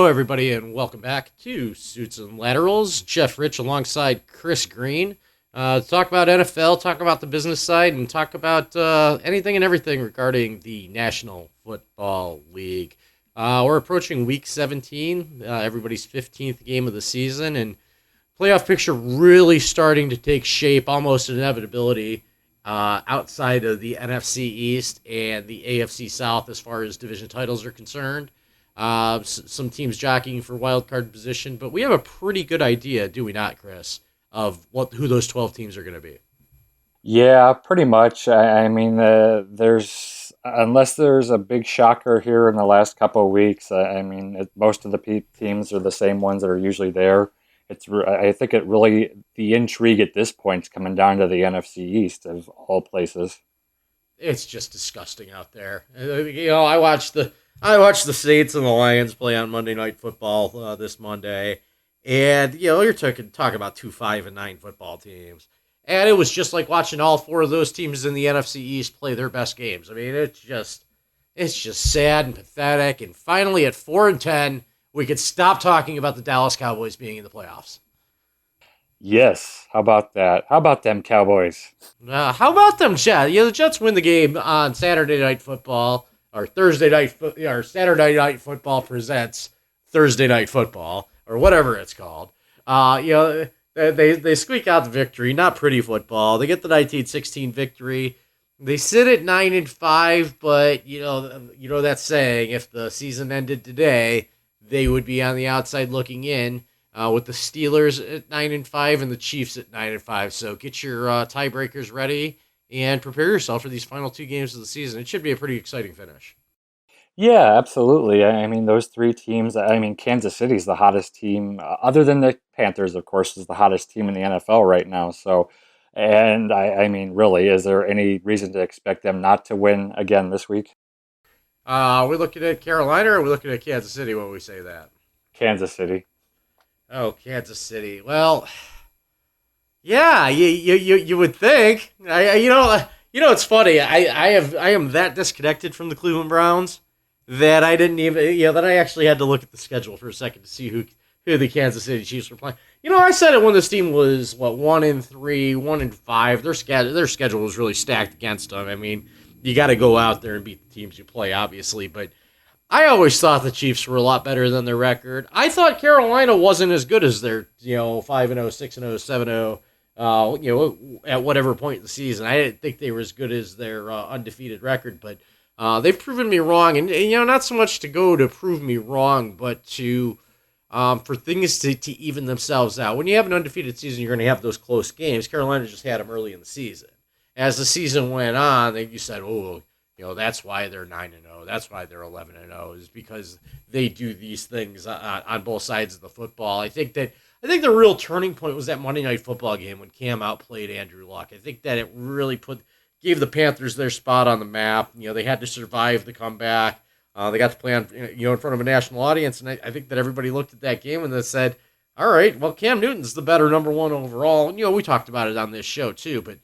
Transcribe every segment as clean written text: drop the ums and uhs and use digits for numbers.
Hello, everybody, and welcome back to Suits and Laterals. Jeff Rich alongside Chris Green. Talk about NFL, talk about the business side, and talk about anything and everything regarding the National Football League. We're approaching Week 17, everybody's 15th game of the season, and playoff picture really starting to take shape, almost an inevitability, outside of the NFC East and the AFC South as far as division titles are concerned. Some teams jockeying for wild card position, but we have a pretty good idea, do we not, Chris, of who those 12 teams are going to be? Yeah, pretty much. There's unless there's a big shocker here in the last couple of weeks. Most of the teams are the same ones that are usually there. I think it really the intrigue at this point is coming down to the NFC East of all places. It's just disgusting out there. I watched the Saints and the Lions play on Monday Night Football this Monday, and you're talking about 2-5-9 football teams, and it was just like watching all four of those teams in the NFC East play their best games. I mean, it's just sad and pathetic. And finally, at 4-10, we could stop talking about the Dallas Cowboys being in the playoffs. Yes, how about that? How about them Cowboys? How about them Jets? The Jets win the game on Saturday Night Football. Or Saturday Night Football presents Thursday Night Football, or whatever it's called. They squeak out the victory. Not pretty football. They get the 1916 victory. They sit at 9-5, but you know that saying: if the season ended today, they would be on the outside looking in. With the Steelers at 9-5 and the Chiefs at 9-5. So get your tiebreakers ready and prepare yourself for these final two games of the season. It should be a pretty exciting finish. Yeah, absolutely. Those three teams. Kansas City's the hottest team, other than the Panthers, of course, is the hottest team in the NFL right now. So, really, is there any reason to expect them not to win again this week? Are we looking at Carolina or are we looking at Kansas City when we say that? Kansas City. Oh, Kansas City. Well, yeah, you would think. It's funny. I am that disconnected from the Cleveland Browns that I didn't even that I actually had to look at the schedule for a second to see who the Kansas City Chiefs were playing. I said it when this team was 1-3, 1-5. Their schedule was really stacked against them. I mean, you got to go out there and beat the teams you play, obviously, but I always thought the Chiefs were a lot better than their record. I thought Carolina wasn't as good as their 5-0, 6-0, 7-0. At whatever point in the season, I didn't think they were as good as their undefeated record, but they've proven me wrong, and not so much to go to prove me wrong, but to for things to even themselves out. When you have an undefeated season, you're going to have those close games. Carolina just had them early in the season. As the season went on, you said, that's why they're 9-0. That's why they're 11-0 is because they do these things on both sides of the football. I think the real turning point was that Monday Night Football game when Cam outplayed Andrew Luck. I think that it really gave the Panthers their spot on the map. They had to survive the comeback. They got to play in front of a national audience, and I think that everybody looked at that game and they said, "All right, well, Cam Newton's the better number one overall." And we talked about it on this show too, but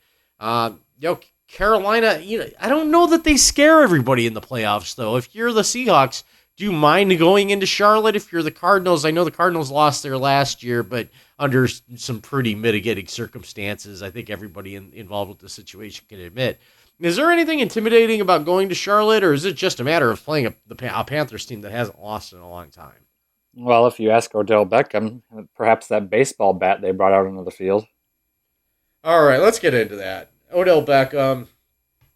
Carolina, I don't know that they scare everybody in the playoffs, though. If you're the Seahawks, do you mind going into Charlotte? If you're the Cardinals, I know the Cardinals lost there last year, but under some pretty mitigating circumstances, I think everybody involved with the situation can admit. Is there anything intimidating about going to Charlotte, or is it just a matter of playing a Panthers team that hasn't lost in a long time? Well, if you ask Odell Beckham, perhaps that baseball bat they brought out into the field. All right, let's get into that. Odell Beckham,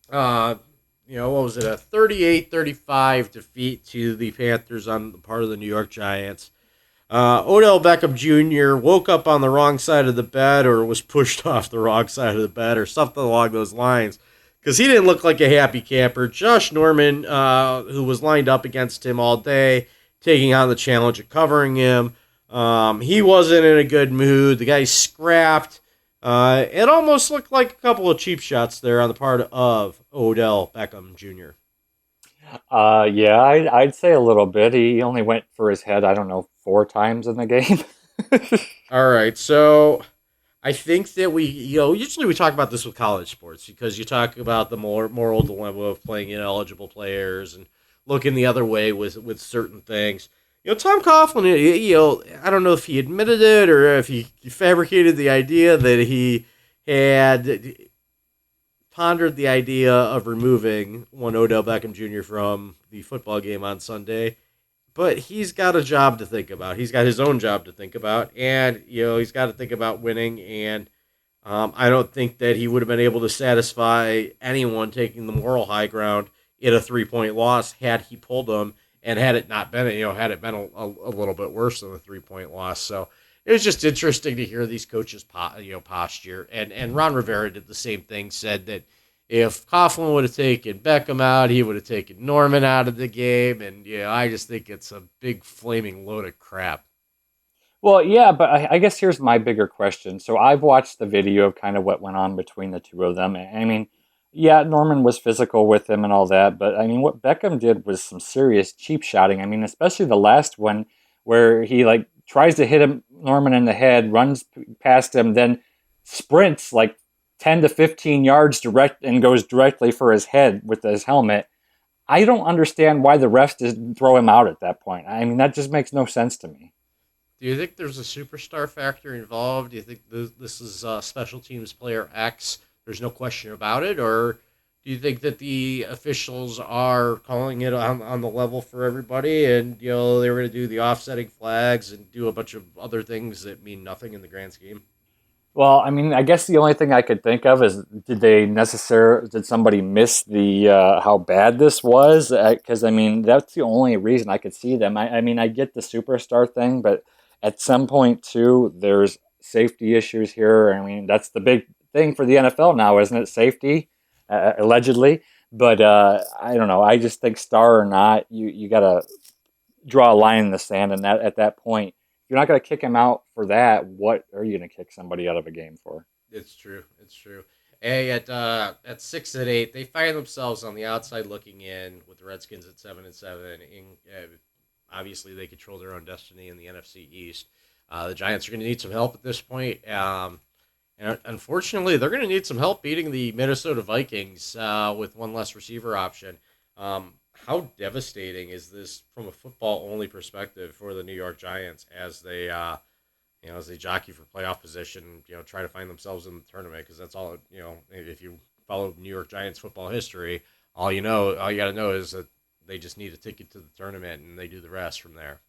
what was it, a 38-35 defeat to the Panthers on the part of the New York Giants. Odell Beckham Jr. woke up on the wrong side of the bed or was pushed off the wrong side of the bed or something along those lines because he didn't look like a happy camper. Josh Norman, who was lined up against him all day, taking on the challenge of covering him, he wasn't in a good mood. The guy scrapped. It almost looked like a couple of cheap shots there on the part of Odell Beckham Jr. Yeah, I'd say a little bit. He only went for his head, I don't know, 4 times in the game. All right, so I think that usually we talk about this with college sports because you talk about the moral dilemma of playing ineligible players and looking the other way with certain things. Tom Coughlin, I don't know if he admitted it or if he fabricated the idea that he had pondered the idea of removing one Odell Beckham Jr. from the football game on Sunday, but he's got a job to think about. He's got his own job to think about, and he's got to think about winning. And I don't think that he would have been able to satisfy anyone taking the moral high ground in a 3-point loss had he pulled them, and had it not been, had it been a little bit worse than a 3-point loss. So it was just interesting to hear these coaches, posture. And Ron Rivera did the same thing. Said that if Coughlin would have taken Beckham out, he would have taken Norman out of the game. And I just think it's a big flaming load of crap. Well, yeah, but I guess here's my bigger question. So I've watched the video of kind of what went on between the two of them. I mean, yeah, Norman was physical with him and all that, but I mean, what Beckham did was some serious cheap shotting. I mean, especially the last one where he like tries to hit him Norman in the head, runs past him, then sprints like 10 to 15 yards direct and goes directly for his head with his helmet. I don't understand why the refs didn't throw him out at that point. I mean, that just makes no sense to me. Do you think there's a superstar factor involved? Do you think this is special teams player X? There's no question about it, or do you think that the officials are calling it on the level for everybody, and they were going to do the offsetting flags and do a bunch of other things that mean nothing in the grand scheme? Well, I mean, I guess the only thing I could think of is did somebody miss the how bad this was? Because I mean, that's the only reason I could see them. I mean, I get the superstar thing, but at some point too, there's safety issues here. I mean, that's the big thing for the NFL now, isn't it? Safety, allegedly. But I don't know. I just think star or not, you got to draw a line in the sand, and that at that point, if you're not going to kick him out for that, what are you going to kick somebody out of a game for? It's true. It's true. Hey, at 6-8, they find themselves on the outside looking in with the Redskins at 7-7. Obviously, they control their own destiny in the NFC East. The Giants are going to need some help at this point. And unfortunately, they're going to need some help beating the Minnesota Vikings with one less receiver option. How devastating is this from a football only perspective for the New York Giants as they as they jockey for playoff position, try to find themselves in the tournament, because that's all, if you follow New York Giants football history, all you got to know is that they just need a ticket to the tournament and they do the rest from there.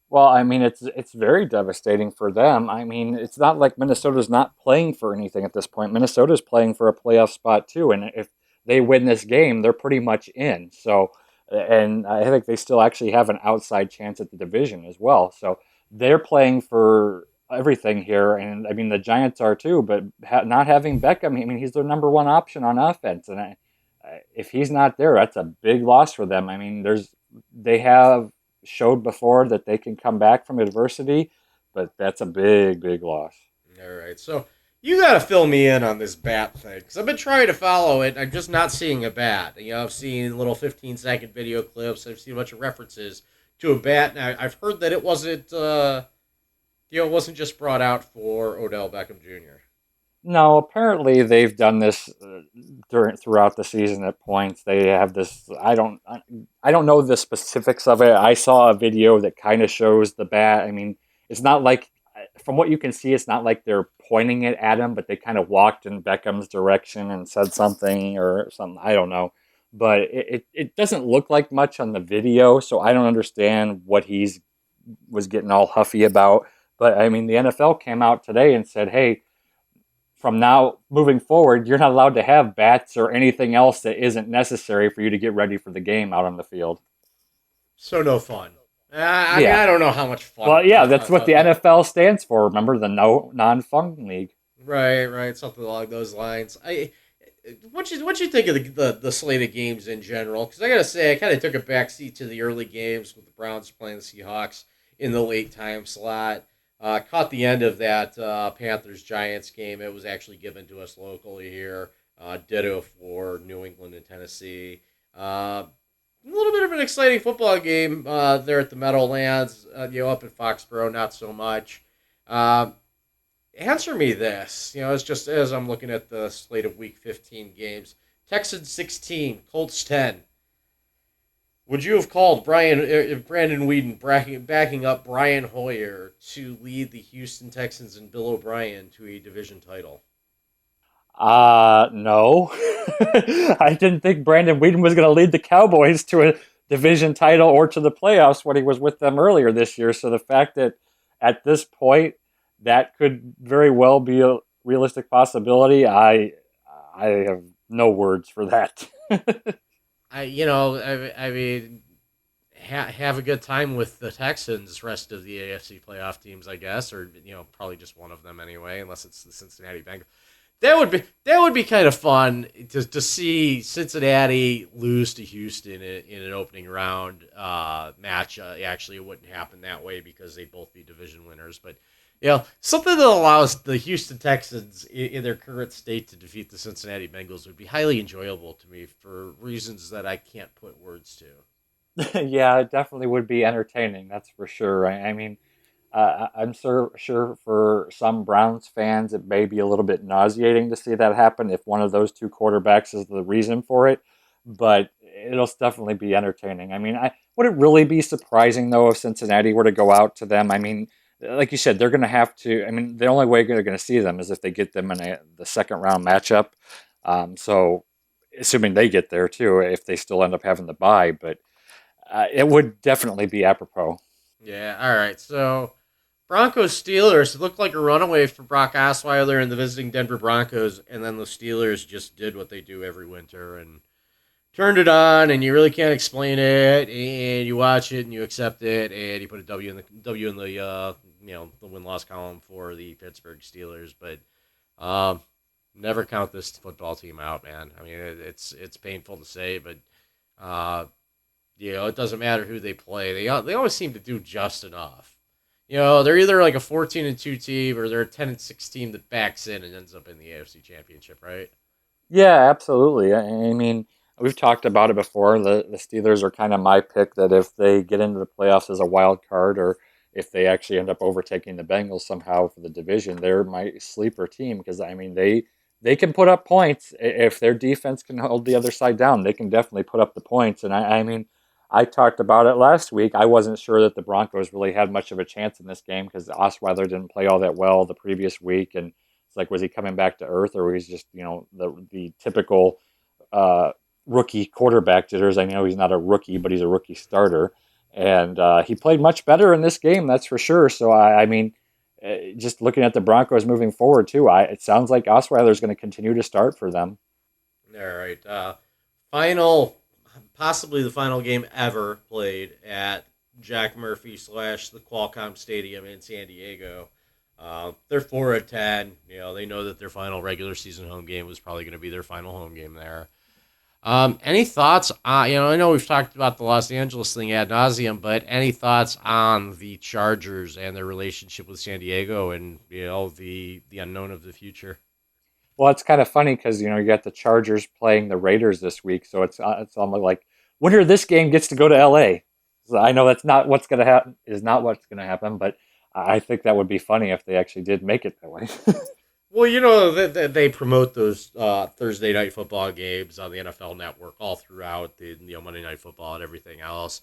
Well, I mean, it's very devastating for them. I mean, it's not like Minnesota's not playing for anything at this point. Minnesota's playing for a playoff spot too, and if they win this game, they're pretty much in. So, and I think they still actually have an outside chance at the division as well. So they're playing for everything here, and I mean the Giants are too. But not having Beckham, I mean, he's their number one option on offense, and if he's not there, that's a big loss for them. I mean, they have showed before that they can come back from adversity, but that's a big, big loss. All right, so you got to fill me in on this bat thing, because I've been trying to follow it. I'm just not seeing a bat. I've seen little 15-second video clips. I've seen a bunch of references to a bat, and I've heard that it wasn't, it wasn't just brought out for Odell Beckham Jr. No, apparently they've done this throughout the season at points. They have this. I don't know the specifics of it. I saw a video that kind of shows the bat. I mean, it's not like, from what you can see, it's not like they're pointing it at him, but they kind of walked in Beckham's direction and said something or something. I don't know, but it doesn't look like much on the video, so I don't understand what he's was getting all huffy about. But I mean, the NFL came out today and said, "Hey, from now moving forward, you're not allowed to have bats or anything else that isn't necessary for you to get ready for the game out on the field." So no fun. I mean, Yeah. I don't know how much fun. Well, yeah, that's what the NFL stands for. Remember, the no non-fun league. Right, something along those lines. What you think of the slate of games in general? Because I gotta say, I kind of took a backseat to the early games with the Browns playing the Seahawks in the late time slot. Caught the end of that Panthers Giants game. It was actually given to us locally here. Ditto for New England and Tennessee. A little bit of an exciting football game there at the Meadowlands. Up in Foxborough, not so much. Answer me this. It's just as I'm looking at the slate of Week 15 games. Texans 16, Colts 10. Would you have called Brandon Whedon backing up Brian Hoyer to lead the Houston Texans and Bill O'Brien to a division title? No. I didn't think Brandon Whedon was going to lead the Cowboys to a division title or to the playoffs when he was with them earlier this year. So the fact that at this point that could very well be a realistic possibility, I have no words for that. I mean, have a good time with the Texans, rest of the AFC playoff teams, I guess, or probably just one of them anyway, unless it's the Cincinnati Bengals. That would be kind of fun to see Cincinnati lose to Houston in an opening round match. Actually, it wouldn't happen that way because they'd both be division winners. But something that allows the Houston Texans in their current state to defeat the Cincinnati Bengals would be highly enjoyable to me for reasons that I can't put words to. Yeah, it definitely would be entertaining. That's for sure. I mean, I'm sure for some Browns fans, it may be a little bit nauseating to see that happen if one of those two quarterbacks is the reason for it, but it'll definitely be entertaining. I mean, would it really be surprising though if Cincinnati were to go out to them? I mean, like you said, they're going to have to. I mean, the only way they're going to see them is if they get them in the second round matchup. So, assuming they get there too, if they still end up having the bye, but it would definitely be apropos. Yeah, all right. So Broncos Steelers looked like a runaway for Brock Osweiler and the visiting Denver Broncos, and then the Steelers just did what they do every winter and turned it on, and you really can't explain it, and you watch it and you accept it, and you put a W in the the win loss column for the Pittsburgh Steelers, but never count this football team out, man. I mean, it's painful to say, but uh, it doesn't matter who they play. They always seem to do just enough. They're either like a 14-2 team or they're a 10-6 team that backs in and ends up in the AFC Championship, right? Yeah, absolutely. I mean, we've talked about it before. The Steelers are kind of my pick that if they get into the playoffs as a wild card or if they actually end up overtaking the Bengals somehow for the division, they're my sleeper team because I mean they can put up points if their defense can hold the other side down. They can definitely put up the points. And I mean, I talked about it last week. I wasn't sure that the Broncos really had much of a chance in this game because Osweiler didn't play all that well the previous week, and it's like, was he coming back to earth, or was he just the typical uh, rookie quarterback jitters? I know he's not a rookie, but he's a rookie starter, and he played much better in this game, that's for sure. So I mean, just looking at the Broncos moving forward too, it sounds like Osweiler is going to continue to start for them. All right. Final, possibly the final game ever played at Jack Murphy slash the Qualcomm Stadium in San Diego. They're 4-10. They know that their final regular season home game was probably going to be their final home game there. Any thoughts? I know we've talked about the Los Angeles thing ad nauseum, but any thoughts on the Chargers and their relationship with San Diego and the unknown of the future? Well, it's kind of funny because you got the Chargers playing the Raiders this week, so it's almost like winner of this game gets to go to L.A. So I know that's not what's going to happen. Is not what's going to happen, but I think that would be funny if they actually did make it that way. Well, they promote those Thursday night football games on the NFL Network all throughout the Monday Night Football and everything else,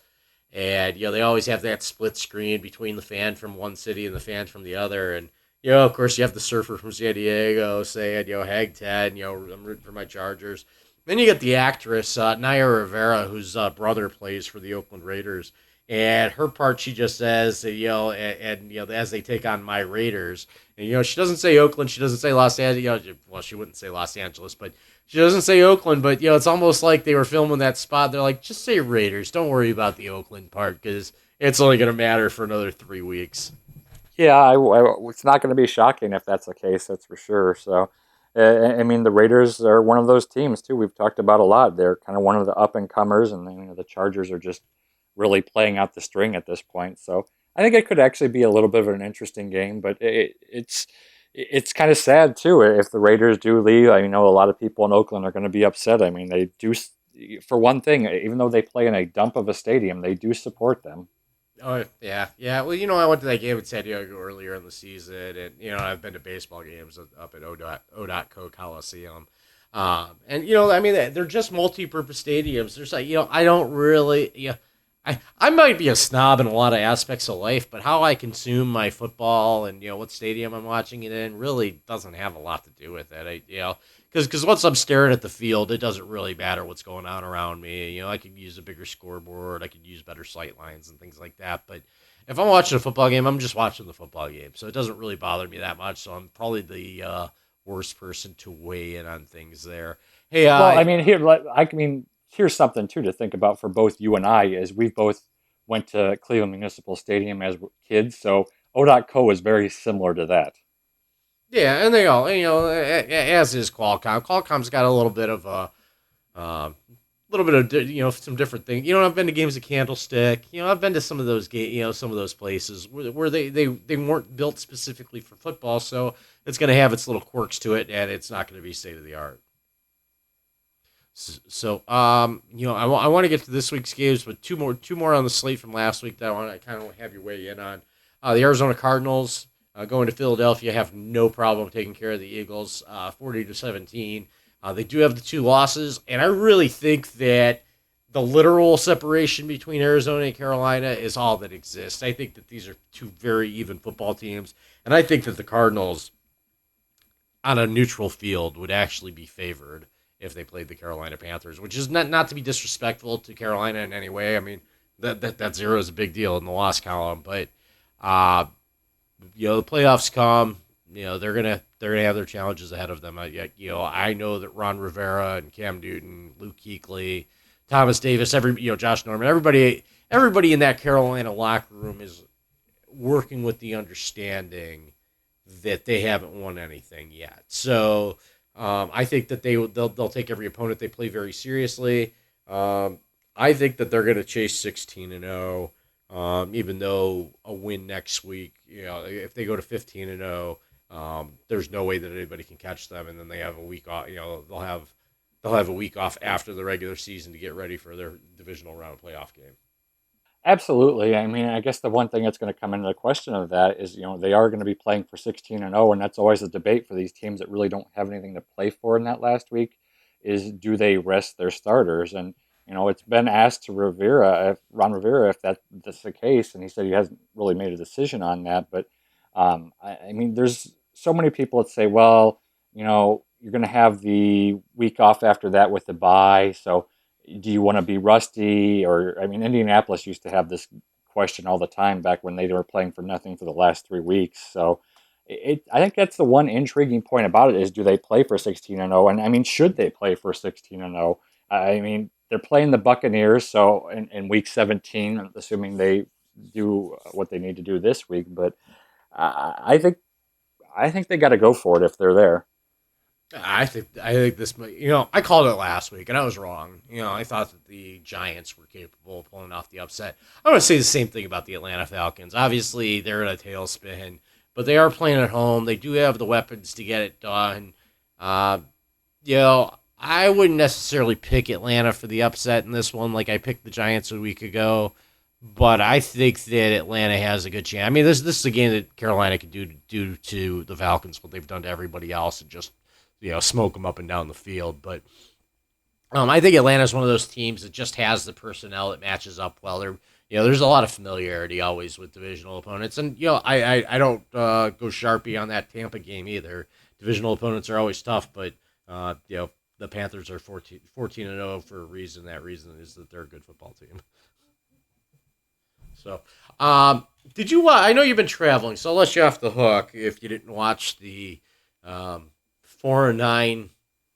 and they always have that split screen between the fan from one city and the fan from the other, and of course you have the surfer from San Diego saying Hag 10, I'm rooting for my Chargers. Then you get the actress Naya Rivera, whose brother plays for the Oakland Raiders, and her part she just says and as they take on my Raiders. And, she doesn't say Oakland. She doesn't say Los Angeles. Well, she wouldn't say Los Angeles, but she doesn't say Oakland. But, it's almost like they were filming that spot. They're like, just say Raiders. Don't worry about the Oakland part because it's only going to matter for another 3 weeks. Yeah, it's not going to be shocking if that's the case. That's for sure. So, I mean, the Raiders are one of those teams too. We've talked about a lot. They're kind of one of the up and comers, and the Chargers are just really playing out the string at this point. So, I think it could actually be a little bit of an interesting game. But it's kind of sad too if the Raiders do leave. I know a lot of people in Oakland are going to be upset. I mean, they do. For one thing, even though they play in a dump of a stadium, they do support them. Oh yeah, yeah. Well, I went to that game in San Diego earlier in the season, and I've been to baseball games up at O.Co Coliseum. And I mean, they're just multi-purpose stadiums. There's like, I don't really, I might be a snob in a lot of aspects of life, but how I consume my football and what stadium I'm watching it in really doesn't have a lot to do with it. Because once I'm staring at the field, it doesn't really matter what's going on around me. I could use a bigger scoreboard, I could use better sight lines and things like that. But if I'm watching a football game, I'm just watching the football game, so it doesn't really bother me that much. So I'm probably the worst person to weigh in on things there. Hey, Well, I mean, here, I mean, here's something too to think about for both you and I, is we've both went to Cleveland Municipal Stadium as kids, so O.co is very similar to that. yeah, and they all, as is Qualcomm. Qualcomm's got a little bit of a, little bit of some different things. I've been to games of Candlestick. I've been to some of those some of those places where they weren't built specifically for football, so it's going to have its little quirks to it, and it's not going to be state of the art. So, I want to get to this week's games, but two more on the slate from last week that I want to kind of have you weigh in on. The Arizona Cardinals going to Philadelphia have no problem taking care of the Eagles, 40-17. They do have the two losses, and I really think that the literal separation between Arizona and Carolina is all that exists. I think that these are two very even football teams, and I think that the Cardinals on a neutral field would actually be favored if they played the Carolina Panthers, which is not to be disrespectful to Carolina in any way. I mean, that zero is a big deal in the loss column, but uh, the playoffs come. They're gonna have their challenges ahead of them. I know that Ron Rivera and Cam Newton, Luke Kuechly, Thomas Davis, Josh Norman, everybody in that Carolina locker room is working with the understanding that they haven't won anything yet. So I think that they'll take every opponent they play very seriously. I think that they're going to chase 16-0, even though a win next week, if they go to 15-0, there's no way that anybody can catch them, and then they have a week off. They'll have a week off after the regular season to get ready for their divisional round playoff game. Absolutely. I mean, I guess the one thing that's going to come into the question of that is, they are going to be playing for 16-0, and that's always a debate for these teams that really don't have anything to play for in that last week. Is do they rest their starters? And it's been asked to Ron Rivera, if that's the case, and he said he hasn't really made a decision on that. But I mean, there's so many people that say, well, you're going to have the week off after that with the bye, so do you want to be rusty? Or, I mean, Indianapolis used to have this question all the time back when they were playing for nothing for the last 3 weeks. So I think that's the one intriguing point about it, is do they play for 16-0? And I mean, should they play for 16-0? I mean, they're playing the Buccaneers, so in week 17, assuming they do what they need to do this week. But I think they got to go for it if they're there. I think this. I called it last week, and I was wrong. I thought that the Giants were capable of pulling off the upset. I'm going to say the same thing about the Atlanta Falcons. Obviously, they're in a tailspin, but they are playing at home. They do have the weapons to get it done. I wouldn't necessarily pick Atlanta for the upset in this one, like I picked the Giants a week ago. But I think that Atlanta has a good chance. I mean, this is a game that Carolina could do to the Falcons what they've done to everybody else, and just smoke them up and down the field. But I think Atlanta's one of those teams that just has the personnel that matches up well. There's a lot of familiarity always with divisional opponents, and I don't go Sharpie on that Tampa game either. Divisional opponents are always tough, but the Panthers are 14-0 for a reason. That reason is that they're a good football team. So, did you? I know you've been traveling, so I'll let you off the hook if you didn't watch the 4-9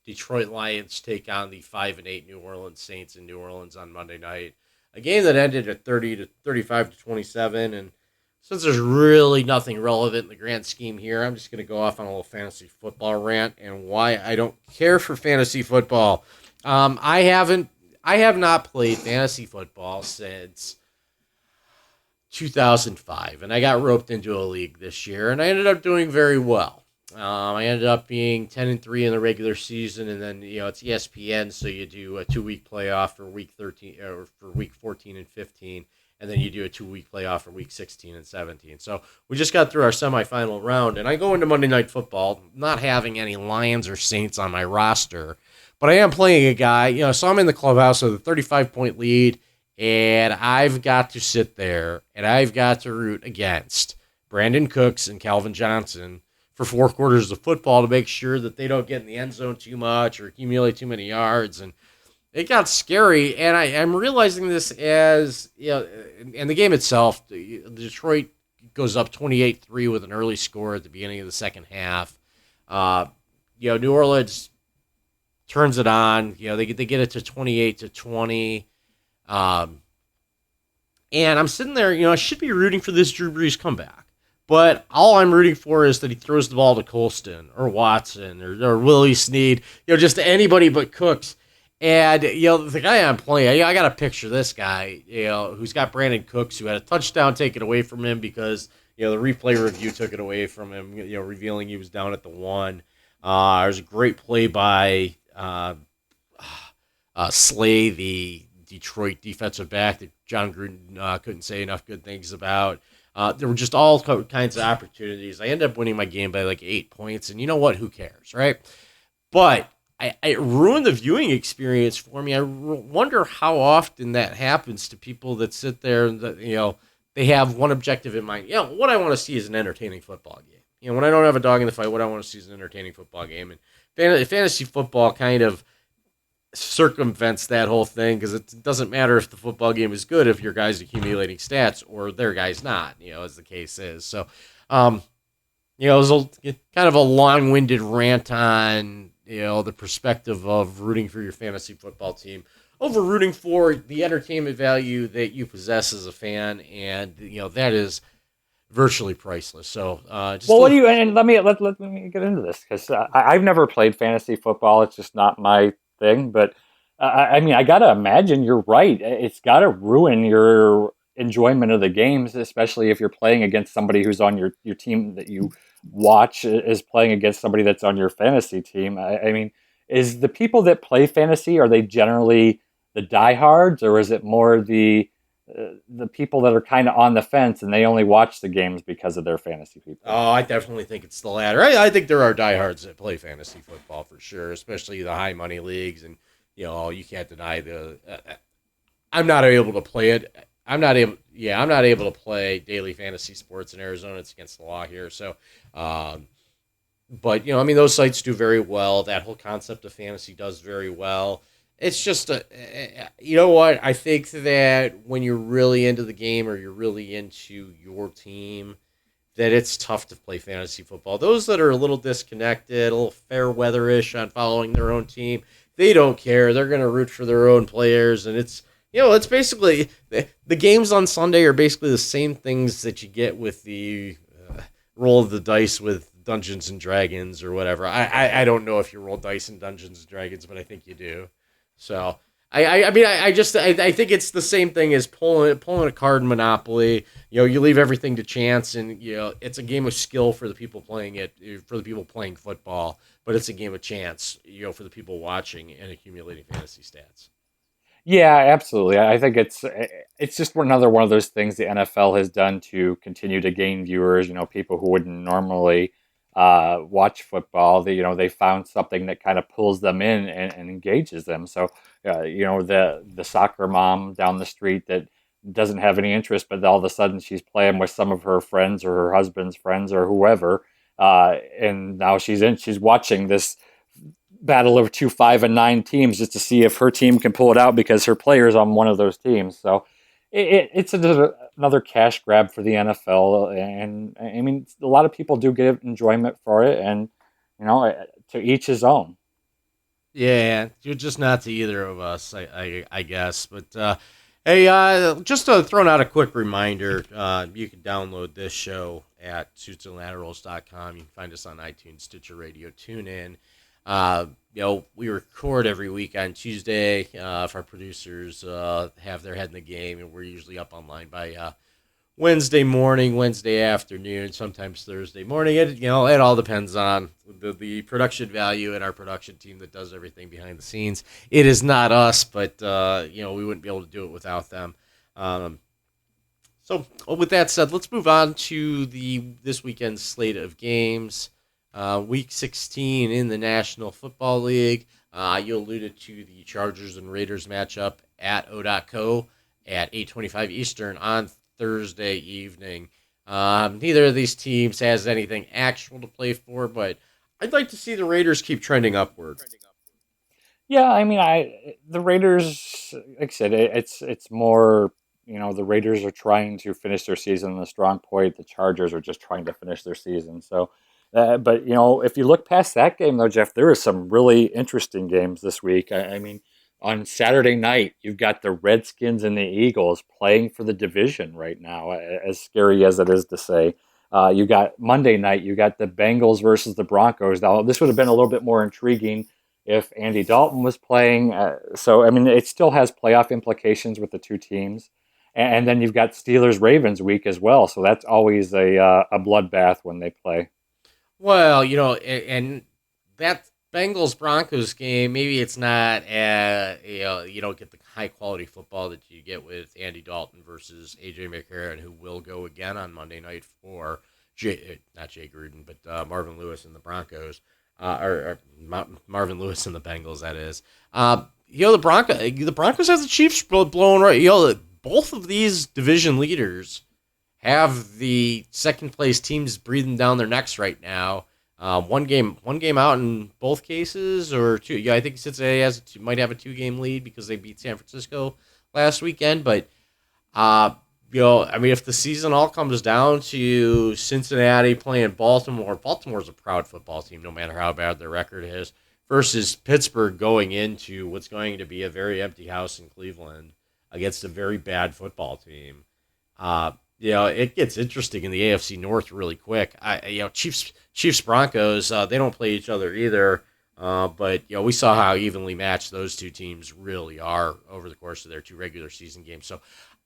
Detroit Lions take on the 5-8 New Orleans Saints in New Orleans on Monday night. A game that ended at 35-27, and since there's really nothing relevant in the grand scheme here, I'm just going to go off on a little fantasy football rant and why I don't care for fantasy football. I have not played fantasy football since 2005, and I got roped into a league this year, and I ended up doing very well. I ended up being 10-3 in the regular season, and then it's ESPN, so you do a 2-week playoff for week 13 or for week 14 and 15, and then you do a 2-week playoff for week 16 and 17. So we just got through our semifinal round, and I go into Monday Night Football not having any Lions or Saints on my roster, but I am playing a guy, so I'm in the clubhouse with a 35-point lead, and I've got to sit there, and I've got to root against Brandon Cooks and Calvin Johnson for 4 quarters of football to make sure that they don't get in the end zone too much or accumulate too many yards. And it got scary, and I'm realizing this as, in the game itself, Detroit goes up 28-3 with an early score at the beginning of the second half. New Orleans turns it on. They get it to 28-20. And I'm sitting there, I should be rooting for this Drew Brees comeback. But all I'm rooting for is that he throws the ball to Colston or Watson or Willie Snead, just anybody but Cooks. And, the guy I'm playing, I got to picture this guy, who's got Brandon Cooks, who had a touchdown taken away from him because, the replay review took it away from him, revealing he was down at the 1. There's a great play by Slay, the Detroit defensive back that John Gruden couldn't say enough good things about. There were just all kinds of opportunities. I ended up winning my game by like 8 points, and you know what? Who cares, right? But it ruined the viewing experience for me. I wonder how often that happens to people that sit there and they have one objective in mind. What I want to see is an entertaining football game. When I don't have a dog in the fight, what I want to see is an entertaining football game. And fantasy football kind of circumvents that whole thing because it doesn't matter if the football game is good if your guy's accumulating stats or their guy's not, as the case is. So, it was kind of a long-winded rant on, the perspective of rooting for your fantasy football team over rooting for the entertainment value that you possess as a fan, and, that is virtually priceless. So, what do you? And let me get into this because I've never played fantasy football. It's just not my thing. But I gotta imagine you're right. It's gotta ruin your enjoyment of the games, especially if you're playing against somebody who's on your team that you watch is playing against somebody that's on your fantasy team. Is the people that play fantasy, are they generally the diehards, or is it more the people that are kind of on the fence and they only watch the games because of their fantasy people? Oh, I definitely think it's the latter. I think there are diehards that play fantasy football for sure, especially the high money leagues, and you can't deny the. I'm not able to play it. I'm not able to play daily fantasy sports in Arizona. It's against the law here. So, but those sites do very well. That whole concept of fantasy does very well. It's just what I think that when you're really into the game or you're really into your team, that it's tough to play fantasy football. Those that are a little disconnected, a little fair weather-ish on following their own team, they don't care. They're going to root for their own players, and it's basically the games on Sunday are basically the same things that you get with the roll of the dice with Dungeons and Dragons or whatever. I don't know if you roll dice in Dungeons and Dragons, but I think you do. So I think it's the same thing as pulling a card in Monopoly. You leave everything to chance, and it's a game of skill for the people playing it, for the people playing football, but it's a game of chance, for the people watching and accumulating fantasy stats. Yeah, absolutely. I think it's just another one of those things the NFL has done to continue to gain viewers. People who wouldn't normally watch football. They found something that kind of pulls them in and engages them. So, the soccer mom down the street that doesn't have any interest, but all of a sudden she's playing with some of her friends or her husband's friends or whoever, and now she's watching this battle of 2, 5, and 9 teams just to see if her team can pull it out because her player's on one of those teams. So it's another cash grab for the NFL, and a lot of people do get enjoyment for it, and to each his own. Yeah, you're just not to either of us, I guess. But hey, just throwing out a quick reminder, you can download this show at suitsandlaterals.com. You can find us on iTunes, Stitcher Radio, TuneIn. We record every week on Tuesday if our producers have their head in the game, and we're usually up online by Wednesday morning, Wednesday afternoon, sometimes Thursday morning. It all depends on the production value and our production team that does everything behind the scenes. It is not us, but we wouldn't be able to do it without them. So, with that said, let's move on to the this weekend's slate of games. Week 16 in the National Football League. You alluded to the Chargers and Raiders matchup at O.co at 8:25 Eastern on Thursday evening. Neither of these teams has anything actual to play for, but I'd like to see the Raiders keep trending upward. Yeah, I mean, the Raiders, like I said, it's more, the Raiders are trying to finish their season in a strong point. The Chargers are just trying to finish their season. So, but if you look past that game though, Jeff, there are some really interesting games this week. I mean, on Saturday night, you've got the Redskins and the Eagles playing for the division right now. As scary as it is to say. You got Monday night, you got the Bengals versus the Broncos. Now, this would have been a little bit more intriguing if Andy Dalton was playing. So, I mean, it still has playoff implications with the two teams. And then you've got Steelers Ravens week as well. So that's always a bloodbath when they play. Well, and that Bengals Broncos game, maybe it's not, you don't get the high quality football that you get with Andy Dalton versus AJ McCarron, who will go again on Monday night for not Jay Gruden, but Marvin Lewis and the Broncos, Marvin Lewis and the Bengals. That is, the Broncos have the Chiefs blowing right. Both of these division leaders have the second place teams breathing down their necks right now. One game out in both cases, or two. Yeah, I think Cincinnati might have a 2-game lead because they beat San Francisco last weekend. But I mean, if the season all comes down to Cincinnati playing Baltimore's a proud football team, no matter how bad their record is, versus Pittsburgh going into what's going to be a very empty house in Cleveland against a very bad football team. It gets interesting in the AFC North really quick. Chiefs Broncos, they don't play each other either. But we saw how evenly matched those two teams really are over the course of their two regular season games. So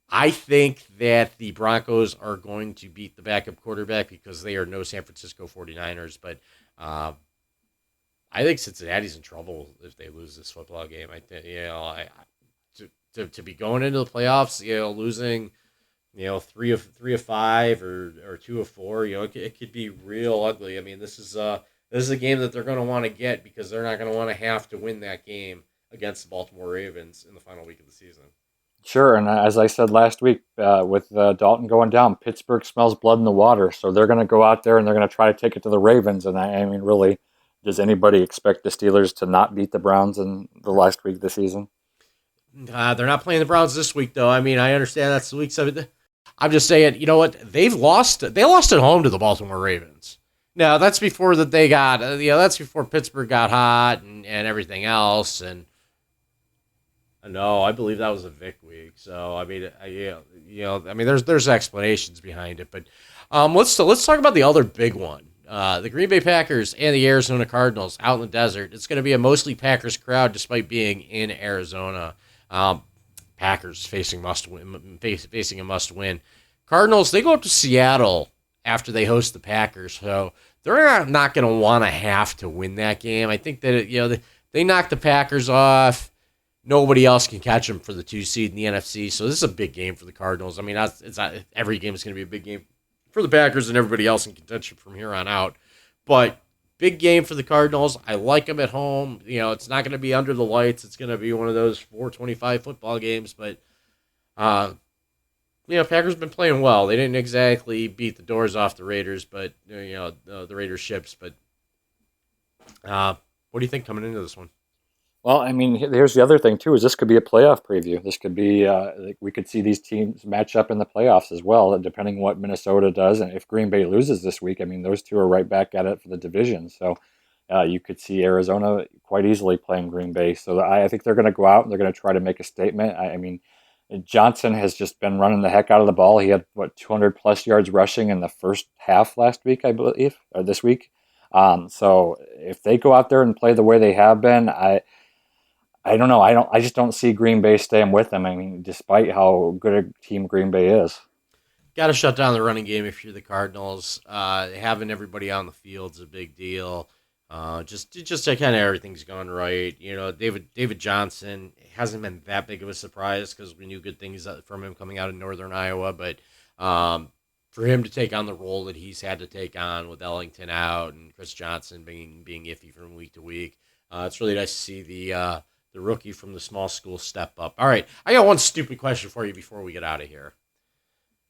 I think that the Broncos are going to beat the backup quarterback because they are no San Francisco 49ers. But I think Cincinnati's in trouble if they lose this football game. I think to be going into the playoffs, losing, 3 of 5 or 2 of 4, it could be real ugly. I mean, this is a game that they're going to want to get because they're not going to want to have to win that game against the Baltimore Ravens in the final week of the season. Sure, and as I said last week, with Dalton going down, Pittsburgh smells blood in the water. So they're going to go out there and they're going to try to take it to the Ravens. And I mean, really, does anybody expect the Steelers to not beat the Browns in the last week of the season? They're not playing the Browns this week, though. I mean, I understand that's the week 7. I'm just saying, you know what? They lost at home to the Baltimore Ravens. Now, that's before that they got, that's before Pittsburgh got hot and everything else. And no, I believe that was a Vic week. So, I mean, I mean, there's explanations behind it. But let's talk about the other big one. The Green Bay Packers and the Arizona Cardinals out in the desert. It's going to be a mostly Packers crowd despite being in Arizona. Packers facing a must win. Cardinals, they go up to Seattle after they host the Packers, so they're not going to want to have to win that game. I think that they knock the Packers off. Nobody else can catch them for the 2 seed in the NFC, so this is a big game for the Cardinals. I mean, it's not every game is going to be a big game for the Packers and everybody else in contention from here on out, but big game for the Cardinals. I like them at home. It's not going to be under the lights. It's going to be one of those 4:25 football games. But, Packers been playing well. They didn't exactly beat the doors off the Raiders, but the Raiders ships. But what do you think coming into this one? Well, I mean, here's the other thing too: is this could be a playoff preview. This could be we could see these teams match up in the playoffs as well, depending on what Minnesota does. And if Green Bay loses this week, I mean, those two are right back at it for the division. So you could see Arizona quite easily playing Green Bay. So I think they're going to go out and they're going to try to make a statement. I mean, Johnson has just been running the heck out of the ball. He had 200 plus yards rushing in the first half last week, I believe, or this week. So if they go out there and play the way they have been, I don't know. I just don't see Green Bay staying with them. I mean, despite how good a team Green Bay is. Got to shut down the running game if you're the Cardinals. Having everybody on the field is a big deal. Just to kind of everything's gone right. David Johnson hasn't been that big of a surprise because we knew good things from him coming out of Northern Iowa. But For him to take on the role that he's had to take on with Ellington out and Chris Johnson being iffy from week to week, it's really nice to see the rookie from the small school step up. All right, I got one stupid question for you before we get out of here.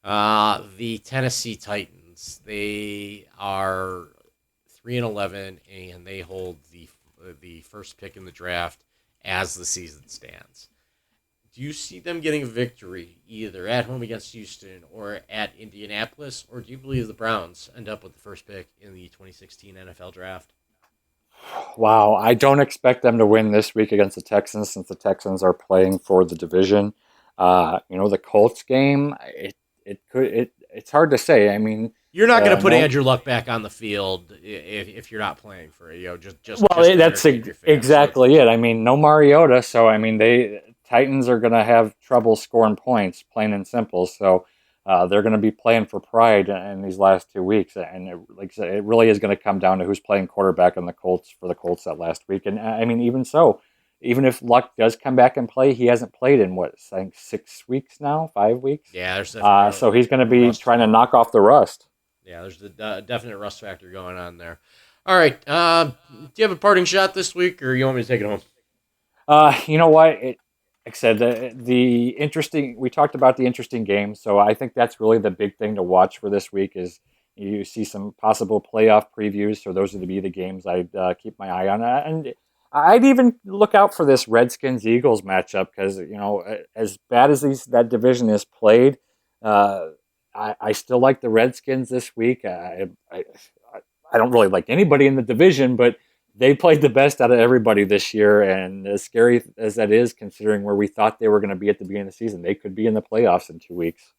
The Tennessee Titans, they are 3-11, and they hold the first pick in the draft as the season stands. Do you see them getting a victory either at home against Houston or at Indianapolis, or do you believe the Browns end up with the first pick in the 2016 NFL Draft? Wow, I don't expect them to win this week against the Texans since the Texans are playing for the division. The Colts game, it's hard to say. I mean, You're not going to put no, Andrew Luck back on the field if you're not playing for it. Just well, to that's entertain your fans. exactly it. I mean, no Mariota, so I mean, they Titans are going to have trouble scoring points, plain and simple. So they're going to be playing for pride in these last 2 weeks, and like I said, it really is going to come down to who's playing quarterback on the Colts for the Colts that last week. And I mean, even so, even if Luck does come back and play, he hasn't played in what I think 6 weeks now, 5 weeks. Yeah, there's so he's going to be trying to knock off the rust. Yeah, there's the definite rust factor going on there. All right, do you have a parting shot this week, or you want me to take it home? You know what? Like I said, the interesting. We talked about the interesting games, so I think that's really the big thing to watch for this week. Is you see some possible playoff previews. So those are to be the games I'd keep my eye on, and I'd even look out for this Redskins Eagles matchup because as bad as that division is played, I still like the Redskins this week. I don't really like anybody in the division, but they played the best out of everybody this year. And as scary as that is, considering where we thought they were going to be at the beginning of the season, they could be in the playoffs in 2 weeks.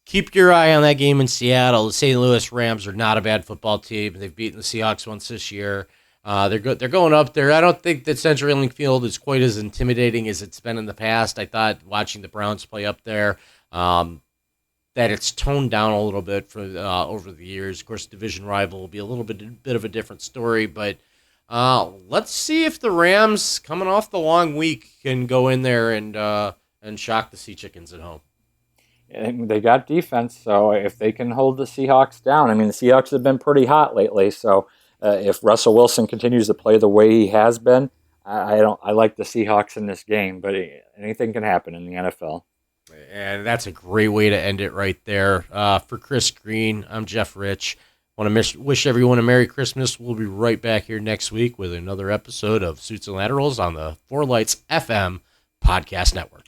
Keep your eye on that game in Seattle. The St. Louis Rams are not a bad football team. They've beaten the Seahawks once this year. They're good. They're going up there. I don't think that CenturyLink Field is quite as intimidating as it's been in the past. I thought watching the Browns play up there, that it's toned down a little bit for over the years. Of course, division rival will be a little bit of a different story, but let's see if the Rams, coming off the long week, can go in there and shock the Sea Chickens at home. And they got defense, so if they can hold the Seahawks down, I mean, the Seahawks have been pretty hot lately. So if Russell Wilson continues to play the way he has been, I like the Seahawks in this game, but anything can happen in the NFL. And that's a great way to end it right there. For Chris Green, I'm Jeff Rich. Want to wish everyone a Merry Christmas. We'll be right back here next week with another episode of Suits and Laterals on the Four Lights FM Podcast Network.